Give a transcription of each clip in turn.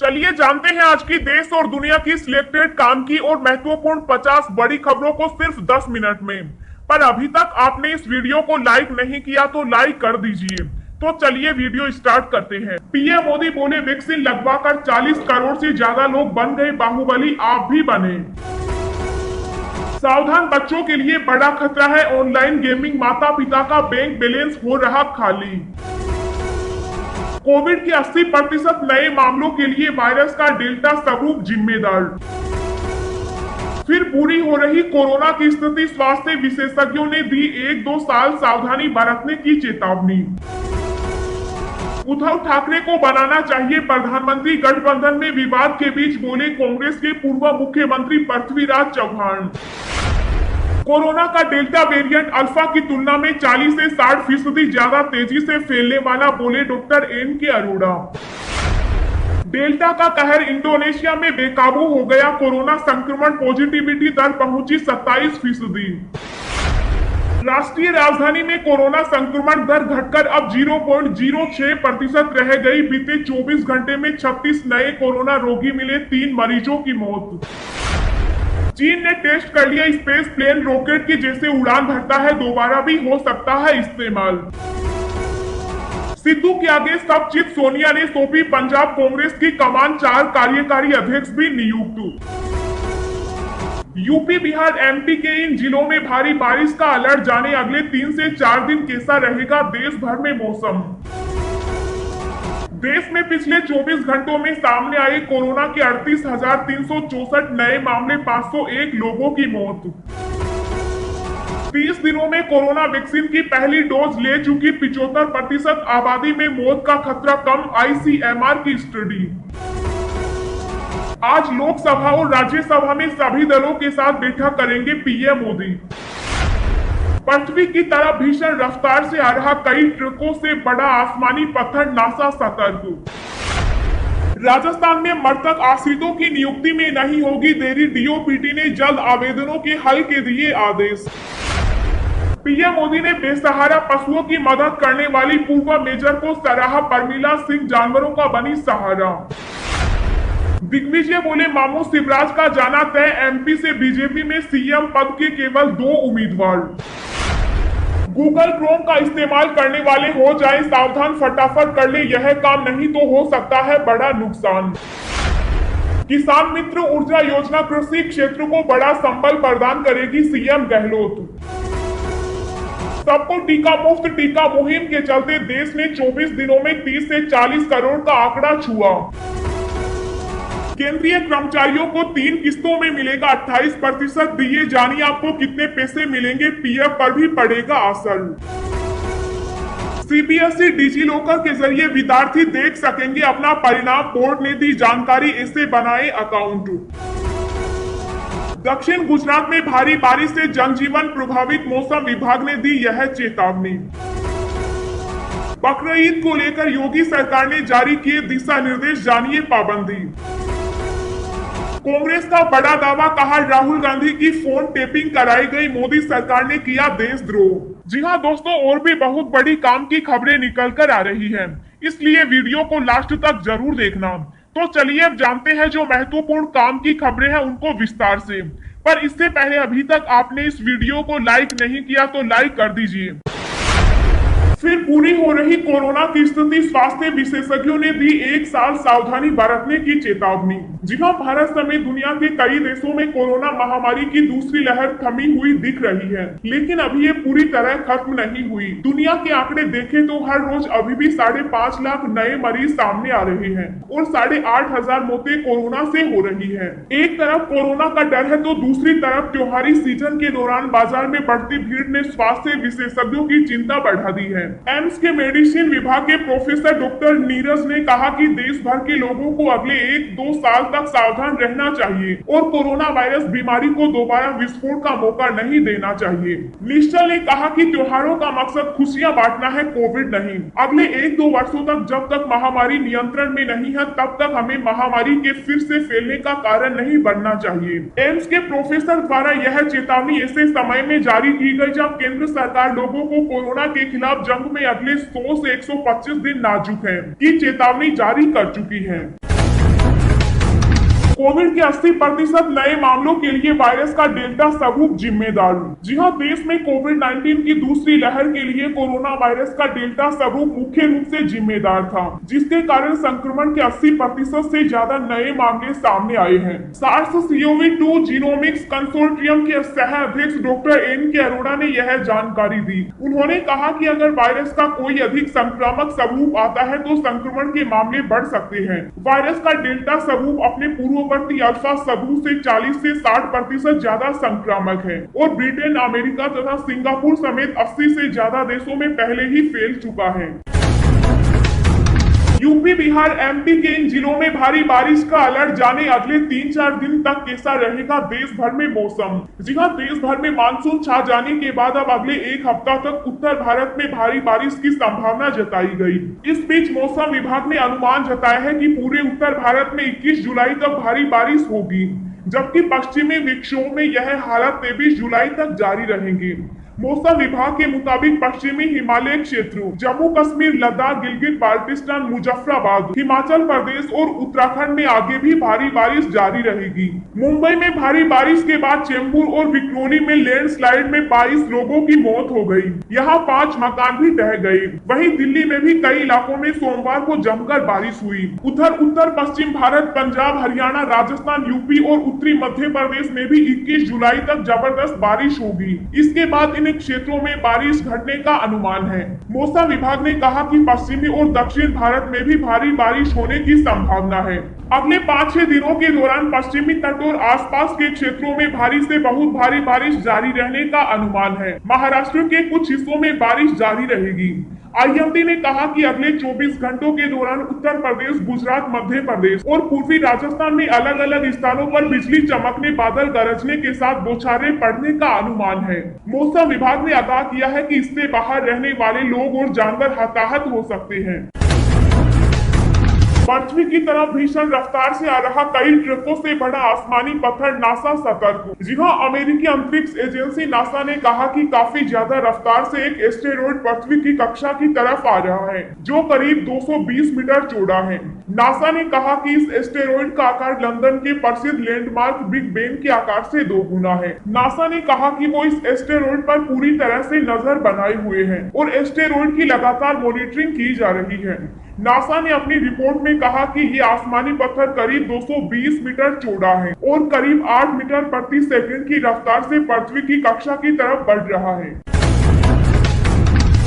चलिए जानते हैं आज की देश और दुनिया की सिलेक्टेड काम की और महत्वपूर्ण 50 बड़ी खबरों को सिर्फ 10 मिनट में। पर अभी तक आपने इस वीडियो को लाइक नहीं किया तो लाइक कर दीजिए। तो चलिए वीडियो स्टार्ट करते हैं। पीएम मोदी बोले वैक्सीन लगवाकर 40 करोड़ से ज्यादा लोग बन गए बाहुबली, आप भी बने। सावधान, बच्चों के लिए बड़ा खतरा है ऑनलाइन गेमिंग, माता पिता का बैंक बैलेंस हो रहा खाली। कोविड के 80% नए मामलों के लिए वायरस का डेल्टा स्वरूप जिम्मेदार। फिर बुरी हो रही कोरोना की स्थिति, स्वास्थ्य विशेषज्ञों ने दी 1-2 साल सावधानी बरतने की चेतावनी। उद्धव ठाकरे को बनाना चाहिए प्रधानमंत्री, गठबंधन में विवाद के बीच बोले कांग्रेस के पूर्व मुख्यमंत्री पृथ्वीराज चौहान। कोरोना का डेल्टा वेरिएंट अल्फा की तुलना में 40 से 60% ज्यादा तेजी से फैलने वाला, बोले डॉक्टर एन के अरोड़ा। डेल्टा का कहर, इंडोनेशिया में बेकाबू हो गया कोरोना संक्रमण, पॉजिटिविटी दर पहुंची 27%। राष्ट्रीय राजधानी में कोरोना संक्रमण दर घटकर अब 0.06% रह गई। बीते 24 घंटे में 36 नए कोरोना रोगी मिले, 3 मरीजों की मौत। चीन ने टेस्ट कर लिया स्पेस प्लेन, रॉकेट की जैसे उड़ान भरता है, दोबारा भी हो सकता है इस्तेमाल। सिद्धू के आगे सब चित, सोनिया ने सौंपी पंजाब कांग्रेस की कमान, 4 कार्यकारी अध्यक्ष भी नियुक्त। यूपी, बिहार, एमपी के इन जिलों में भारी बारिश का अलर्ट जाने अगले 3 से 4 दिन कैसा रहेगा देश भर में मौसम। देश में पिछले 24 घंटों में सामने आए कोरोना के 38,364 नए मामले, 501 लोगों की मौत। 30 दिनों में कोरोना वैक्सीन की पहली डोज ले चुकी 75% आबादी में मौत का खतरा कम, आईसीएमआर की स्टडी। आज लोकसभा और राज्यसभा में सभी दलों के साथ बैठक करेंगे पीएम मोदी। पृथ्वी की तरफ भीषण रफ्तार से आ रहा कई ट्रकों से बड़ा आसमानी पत्थर, नासा सतर्क। राजस्थान में मृतक आश्रितों की नियुक्ति में नहीं होगी देरी, डीओपीटी ने जल्द आवेदनों के हल के दिए आदेश। पीएम मोदी ने बेसहारा पशुओं की मदद करने वाली पूर्व मेजर को सराहा, परमिला सिंह जानवरों का बनी सहारा। दिग्विजय बोले मामू शिवराज का जाना तय, एमपी से बीजेपी में सीएम पद के केवल 2 उम्मीदवार। गूगल क्रोम का इस्तेमाल करने वाले हो जाएं सावधान, फटाफट कर ले यह काम, नहीं तो हो सकता है बड़ा नुकसान। किसान मित्र ऊर्जा योजना कृषि क्षेत्र को बड़ा संबल प्रदान करेगी, सीएम गहलोत। सबको टीका मुफ्त, टीका मुहिम के चलते देश ने 24 दिनों में 30 से 40 करोड़ का आंकड़ा छुआ। केंद्रीय कर्मचारियों को 3 किस्तों में मिलेगा 28% दिए, जानिए आपको कितने पैसे मिलेंगे, पीएफ पर भी पड़ेगा असर। सीबीएसई डिजी लॉकर के जरिए विद्यार्थी देख सकेंगे अपना परिणाम, बोर्ड ने दी जानकारी, ऐसे बनाए अकाउंट। दक्षिण गुजरात में भारी बारिश से जनजीवन प्रभावित, मौसम विभाग ने दी यह चेतावनी। बकरीद को लेकर योगी सरकार ने जारी किए दिशा निर्देश, जानिए पाबंदी। कांग्रेस का बड़ा दावा, कहा राहुल गांधी की फोन टेपिंग कराई गई, मोदी सरकार ने किया देशद्रोह। जी हां दोस्तों, और भी बहुत बड़ी काम की खबरें निकल कर आ रही हैं, इसलिए वीडियो को लास्ट तक जरूर देखना। तो चलिए अब जानते हैं जो महत्वपूर्ण काम की खबरें हैं उनको विस्तार से। पर इससे पहले अभी तक आपने इस वीडियो को लाइक नहीं किया तो लाइक कर दीजिए। फिर पूरी हो रही कोरोना की स्थिति, स्वास्थ्य विशेषज्ञों ने दी 1 साल सावधानी बरतने की चेतावनी। जी हां, भारत समेत दुनिया के कई देशों में कोरोना महामारी की दूसरी लहर थमी हुई दिख रही है, लेकिन अभी ये पूरी तरह खत्म नहीं हुई। दुनिया के आंकड़े देखें तो हर रोज अभी भी 5.5 लाख नए मरीज सामने आ रहे हैं और 8,500 मौतें कोरोना से हो रही है। एक तरफ कोरोना का डर है तो दूसरी तरफ त्योहारी सीजन के दौरान बाजार में बढ़ती भीड़ ने स्वास्थ्य विशेषज्ञों की चिंता बढ़ा दी है। एम्स के मेडिसिन विभाग के प्रोफेसर डॉक्टर नीरज ने कहा कि देश भर के लोगों को अगले 1-2 साल तक सावधान रहना चाहिए और कोरोना वायरस बीमारी को दोबारा विस्फोट का मौका नहीं देना चाहिए। निश्चल ने कहा कि त्योहारों का मकसद खुशियां बांटना है, कोविड नहीं। अगले 1-2 वर्षों तक जब तक महामारी नियंत्रण में नहीं है तब तक हमें महामारी के फिर से फैलने का कारण नहीं बनना चाहिए। एम्स के प्रोफेसर द्वारा यह चेतावनी ऐसे समय में जारी की गई जब केंद्र सरकार लोगों को कोरोना के खिलाफ जंग में अगले 100 से 125 दिन नाजुक है की चेतावनी जारी कर चुकी है। कोविड के 80% नए मामलों के लिए वायरस का डेल्टा सबूत जिम्मेदार। जी हां, देश में कोविड-19 की दूसरी लहर के लिए कोरोना वायरस का डेल्टा सबूत मुख्य रूप से जिम्मेदार था, जिसके कारण संक्रमण के 80% से ज्यादा नए मामले सामने आए हैं। SARS-CoV-2 जीनोमिक्स कंसोर्टियम के सह अध्यक्ष डॉक्टर एन के अरोड़ा ने यह जानकारी दी। उन्होंने कहा कि अगर वायरस का कोई अधिक संक्रामक स्वरूप आता है तो संक्रमण के मामले बढ़ सकते हैं। वायरस का डेल्टा स्वरूप अपने पूर्ववर्ती अल्फा स्वरूप से 40 से 60% ज्यादा संक्रामक है और ब्रिटेन, अमेरिका तथा सिंगापुर समेत 80 से ज्यादा देशों में पहले ही फैल चुका है। यूपी, बिहार, एमपी के इन जिलों में भारी बारिश का अलर्ट जाने अगले 3-4 दिन तक कैसा रहेगा देश भर में मौसम। जी हां, देश भर में मानसून छा जाने के बाद अब अगले एक हफ्ता तक उत्तर भारत में भारी बारिश की संभावना जताई गई। इस बीच मौसम विभाग ने अनुमान जताया है कि पूरे उत्तर भारत में 21 जुलाई तक भारी बारिश होगी, जबकि पश्चिमी विक्षोभ में यह हालत 23 जुलाई तक जारी रहेगी। मौसम विभाग के मुताबिक पश्चिमी हिमालय क्षेत्रों जम्मू कश्मीर, लद्दाख, गिलगित बाल्टिस्तान, मुजफ्फराबाद, हिमाचल प्रदेश और उत्तराखंड में आगे भी भारी बारिश जारी रहेगी। मुंबई में भारी बारिश के बाद चेंबूर और विक्रोली में लैंडस्लाइड में 22 लोगों की मौत हो गई। यहाँ 5 मकान भी ढह गए। वहीं दिल्ली में भी कई इलाकों में सोमवार को जमकर बारिश हुई। उधर उत्तर पश्चिम भारत, पंजाब, हरियाणा, राजस्थान, यूपी और उत्तरी मध्य प्रदेश में भी 21 जुलाई तक जबरदस्त बारिश होगी। इसके बाद इन क्षेत्रों में बारिश घटने का अनुमान है। मौसम विभाग ने कहा कि पश्चिमी और दक्षिण भारत में भी भारी बारिश होने की संभावना है। अगले 5-6 दिनों के दौरान पश्चिमी तट और आसपास के क्षेत्रों में भारी से बहुत भारी बारिश जारी रहने का अनुमान है। महाराष्ट्र के कुछ हिस्सों में बारिश जारी रहेगी। आईएमडी ने कहा कि अगले 24 घंटों के दौरान उत्तर प्रदेश, गुजरात, मध्य प्रदेश और पूर्वी राजस्थान में अलग अलग स्थानों पर बिजली चमकने, बादल गरजने के साथ बौछारें पड़ने का अनुमान है। मौसम विभाग ने आगाह किया है कि इससे बाहर रहने वाले लोग और जानवर हताहत हो सकते हैं। पृथ्वी की तरफ भीषण रफ्तार से आ रहा कई ट्रकों से बड़ा आसमानी पत्थर, नासा सतर्क। जी हां, अमेरिकी अंतरिक्ष एजेंसी नासा ने कहा कि काफी ज्यादा रफ्तार से एक एस्टेरॉयड पृथ्वी की कक्षा की तरफ आ रहा है, जो करीब 220 मीटर चौड़ा है। नासा ने कहा कि इस एस्टेरॉयड का आकार लंदन के प्रसिद्ध लैंडमार्क बिग बेन के आकार से 2 गुना है। नासा ने कहा कि वो इस एस्टेरॉयड पर पूरी तरह से नजर बनाए हुए हैं और एस्टेरॉयड की लगातार मॉनिटरिंग की जा रही है। नासा ने अपनी रिपोर्ट में कहा कि ये आसमानी पत्थर करीब 220 मीटर चौड़ा है और करीब 8 मीटर प्रति सेकंड की रफ्तार से पृथ्वी की कक्षा की तरफ बढ़ रहा है।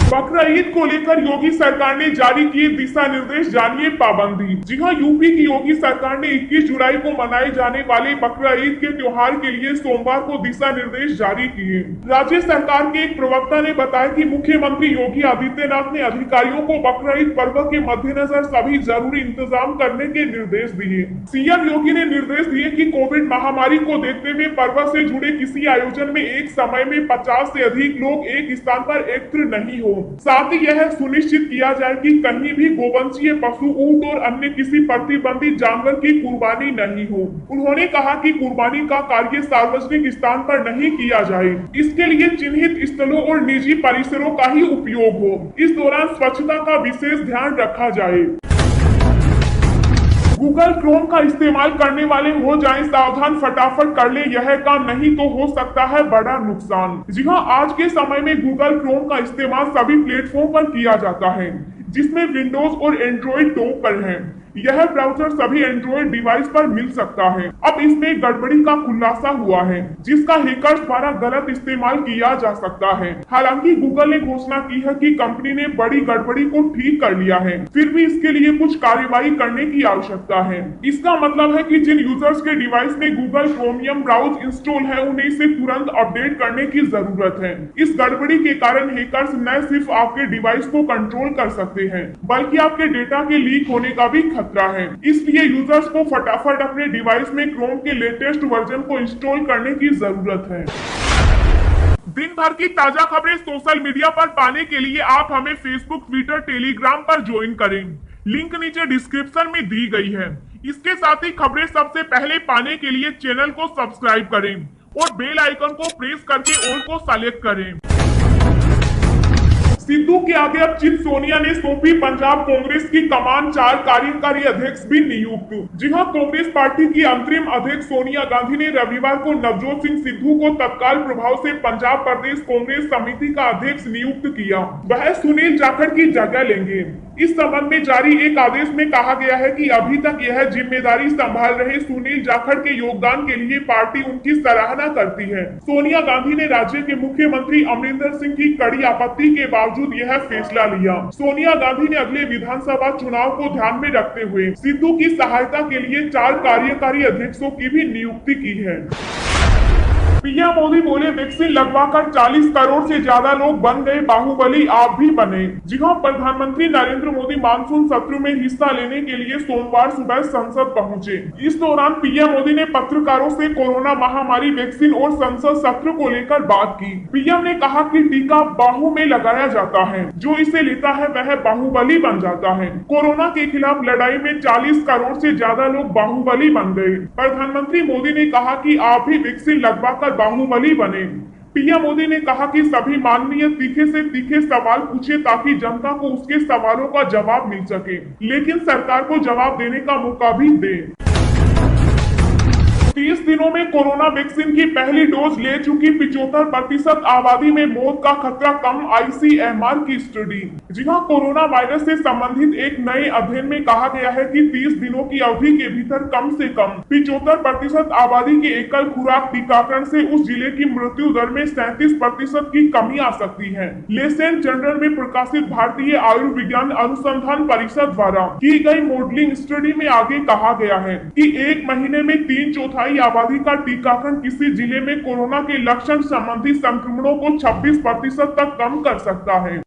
बकरा ईद को लेकर योगी सरकार ने जारी किए दिशा निर्देश, जानिए पाबंदी। जी हां, यूपी की योगी सरकार ने 21 जुलाई को मनाए जाने वाले बकरा ईद के त्योहार के लिए सोमवार को दिशा निर्देश जारी किए। राज्य सरकार के एक प्रवक्ता ने बताया कि मुख्यमंत्री योगी आदित्यनाथ ने अधिकारियों को बकरा ईद पर्व के मद्देनजर सभी जरूरी इंतजाम करने के निर्देश दिए। सीएम योगी ने निर्देश दिए कि कोविड महामारी को देखते हुए पर्व से जुड़े किसी आयोजन में एक समय में 50 से अधिक लोग एक स्थान पर एकत्र नहीं हो। साथ ही यह सुनिश्चित किया जाए कि कहीं भी गोवंशीय पशु, ऊंट और अन्य किसी प्रतिबंधित जानवर की कुर्बानी नहीं हो। उन्होंने कहा कि कुर्बानी का कार्य सार्वजनिक स्थान पर नहीं किया जाए। इसके लिए चिन्हित स्थलों और निजी परिसरों का ही उपयोग हो। इस दौरान स्वच्छता का विशेष ध्यान रखा जाए। गूगल क्रोम का इस्तेमाल करने वाले हो जाएं सावधान, फटाफट कर ले यह काम, नहीं तो हो सकता है बड़ा नुकसान। जी हां, आज के समय में गूगल क्रोम का इस्तेमाल सभी प्लेटफॉर्म पर किया जाता है, जिसमें विंडोज और एंड्रॉइड टॉप पर है। यह ब्राउजर सभी एंड्रॉइड डिवाइस पर मिल सकता है। अब इसमें गड़बड़ी का खुलासा हुआ है, जिसका हैकर्स द्वारा गलत इस्तेमाल किया जा सकता है। हालांकि गूगल ने घोषणा की है कि कंपनी ने बड़ी गड़बड़ी को ठीक कर लिया है, फिर भी इसके लिए कुछ कार्रवाई करने की आवश्यकता है। इसका मतलब है कि जिन यूजर्स के डिवाइस में गूगल क्रोमियम ब्राउज इंस्टॉल है, उन्हें इसे तुरंत अपडेट करने की जरूरत है। इस गड़बड़ी के कारण हैकर्स न सिर्फ आपके डिवाइस को कंट्रोल कर सकते हैं, बल्कि आपके डेटा के लीक होने का भी खतरा है। इसलिए यूजर्स को फटाफट अपने डिवाइस में क्रोम के लेटेस्ट वर्जन को इंस्टॉल करने की जरूरत है। दिन भर की ताजा खबरें सोशल मीडिया पर पाने के लिए आप हमें फेसबुक, ट्विटर, टेलीग्राम पर ज्वाइन करें। लिंक नीचे डिस्क्रिप्शन में दी गई है। इसके साथ ही खबरें सबसे पहले पाने के लिए चैनल को सब्सक्राइब करें और बेल आइकन को प्रेस करके ऑल को सेलेक्ट करें। सिद्धू के आगे अब चित सोनिया ने सौंपी पंजाब कांग्रेस की कमान, 4 कार्यकारी अध्यक्ष भी नियुक्त। जी हां, कांग्रेस पार्टी की अंतरिम अध्यक्ष सोनिया गांधी ने रविवार को नवजोत सिंह सिद्धू को तत्काल प्रभाव से पंजाब प्रदेश कांग्रेस समिति का अध्यक्ष नियुक्त किया। वह सुनील जाखड़ की जगह लेंगे। इस संबंध में जारी एक आदेश में कहा गया है कि अभी तक यह जिम्मेदारी संभाल रहे सुनील जाखड़ के योगदान के लिए पार्टी उनकी सराहना करती है। सोनिया गांधी ने राज्य के मुख्यमंत्री अमरिंदर सिंह की कड़ी आपत्ति के बावजूद यह फैसला लिया। सोनिया गांधी ने अगले विधानसभा चुनाव को ध्यान में रखते हुए सिद्धू की सहायता के लिए 4 कार्यकारी अध्यक्षों की भी नियुक्ति की है। पीएम मोदी बोले, वैक्सीन लगवाकर 40 करोड़ से ज्यादा लोग बन गए बाहुबली, आप भी बने। जी हां, प्रधानमंत्री नरेंद्र मोदी मानसून सत्र में हिस्सा लेने के लिए सोमवार सुबह संसद पहुंचे। इस दौरान पीएम मोदी ने पत्रकारों से कोरोना महामारी, वैक्सीन और संसद सत्र को लेकर बात की। पीएम ने कहा कि टीका बाहू में लगाया जाता है, जो इसे लेता है वह बाहुबली बन जाता है। कोरोना के खिलाफ लड़ाई में 40 करोड़ से ज्यादा लोग बाहुबली बन गए। प्रधानमंत्री मोदी ने कहा कि आप भी वैक्सीन लगवाकर बाहुबली बने। पीएम मोदी ने कहा कि सभी माननीय तीखे से तीखे सवाल पूछे ताकि जनता को उसके सवालों का जवाब मिल सके, लेकिन सरकार को जवाब देने का मौका भी दे। 30 दिनों में कोरोना वैक्सीन की पहली डोज ले चुकी 75% आबादी में मौत का खतरा कम, ICMR की स्टडी। जी हां, कोरोना वायरस से संबंधित एक नए अध्ययन में कहा गया है कि 30 दिनों की अवधि के भीतर कम से कम 75% आबादी के एकल खुराक टीकाकरण से उस जिले की मृत्यु दर में 37% की कमी आ सकती है। लेसेंट जर्नल में प्रकाशित भारतीय आयुर्विज्ञान अनुसंधान परिषद द्वारा की गई मॉडलिंग स्टडी में आगे कहा गया है कि 1 महीने में 3/4 आबादी का टीकाकरण किसी जिले में कोरोना के लक्षण संबंधी संक्रमणों को 26% तक कम कर सकता है।